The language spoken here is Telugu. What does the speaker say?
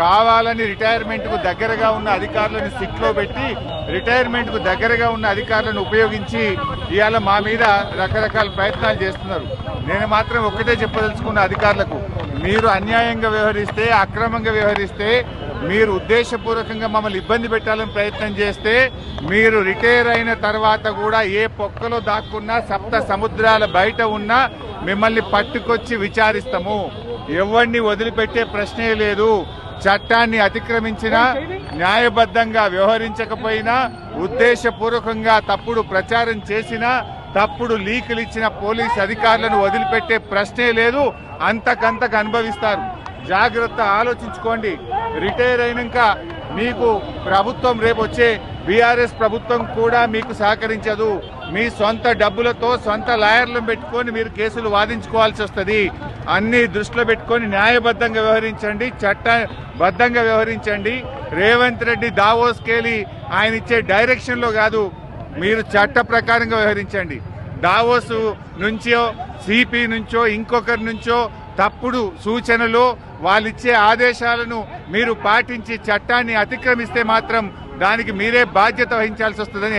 కావాలని రిటైర్మెంట్ కు దగ్గరగా ఉన్న అధికారులను సిట్లో పెట్టి రిటైర్మెంట్ కు దగ్గరగా ఉన్న అధికారులను ఉపయోగించి ఇవాళ మా మీద రకరకాల ప్రయత్నాలు చేస్తున్నారు. నేను మాత్రం ఒక్కటే చెప్పదలుచుకున్న అధికారులకు, మీరు అన్యాయంగా వ్యవహరిస్తే, అక్రమంగా వ్యవహరిస్తే, మీరు ఉద్దేశపూర్వకంగా మమ్మల్ని ఇబ్బంది పెట్టాలని ప్రయత్నం చేస్తే, మీరు రిటైర్ అయిన తర్వాత కూడా ఏ పొక్కలో దాక్కున్నా, సప్త సముద్రాల బయట ఉన్నా మిమ్మల్ని పట్టుకొచ్చి విచారిస్తాము. ఎవరిని వదిలిపెట్టే ప్రశ్నే లేదు. చట్టాన్ని అతిక్రమించినా, న్యాయబద్ధంగా వ్యవహరించకపోయినా, ఉద్దేశపూర్వకంగా తప్పుడు ప్రచారం చేసినా, తప్పుడు లీకులు ఇచ్చిన పోలీస్ అధికారులను వదిలిపెట్టే ప్రశ్నే లేదు. అంతకంతకు అనుభవిస్తారు. జాగ్రత్త, ఆలోచించుకోండి. రిటైర్ అయినాక మీకు ప్రభుత్వం, రేపు వచ్చే బీఆర్ఎస్ ప్రభుత్వం కూడా మీకు సహకరించదు. మీ సొంత డబ్బులతో సొంత లాయర్లను పెట్టుకొని మీరు కేసులు వాదించుకోవాల్సి వస్తుంది. అన్ని దృష్టిలో పెట్టుకొని న్యాయబద్ధంగా వ్యవహరించండి, చట్టబద్ధంగా వ్యవహరించండి. రేవంత్ రెడ్డి దావోస్కెళ్ళి ఆయన ఇచ్చే డైరెక్షన్లో కాదు, మీరు చట్ట ప్రకారంగా వ్యవహరించండి. దావోస్ నుంచో, సిపి నుంచో, ఇంకొకరి నుంచో తప్పుడు సూచనలు, వాళ్ళిచ్చే ఆదేశాలను మీరు పాటించి చట్టాన్ని అతిక్రమిస్తే మాత్రం దానికి మీరే బాధ్యత వహించాల్సి వస్తుందని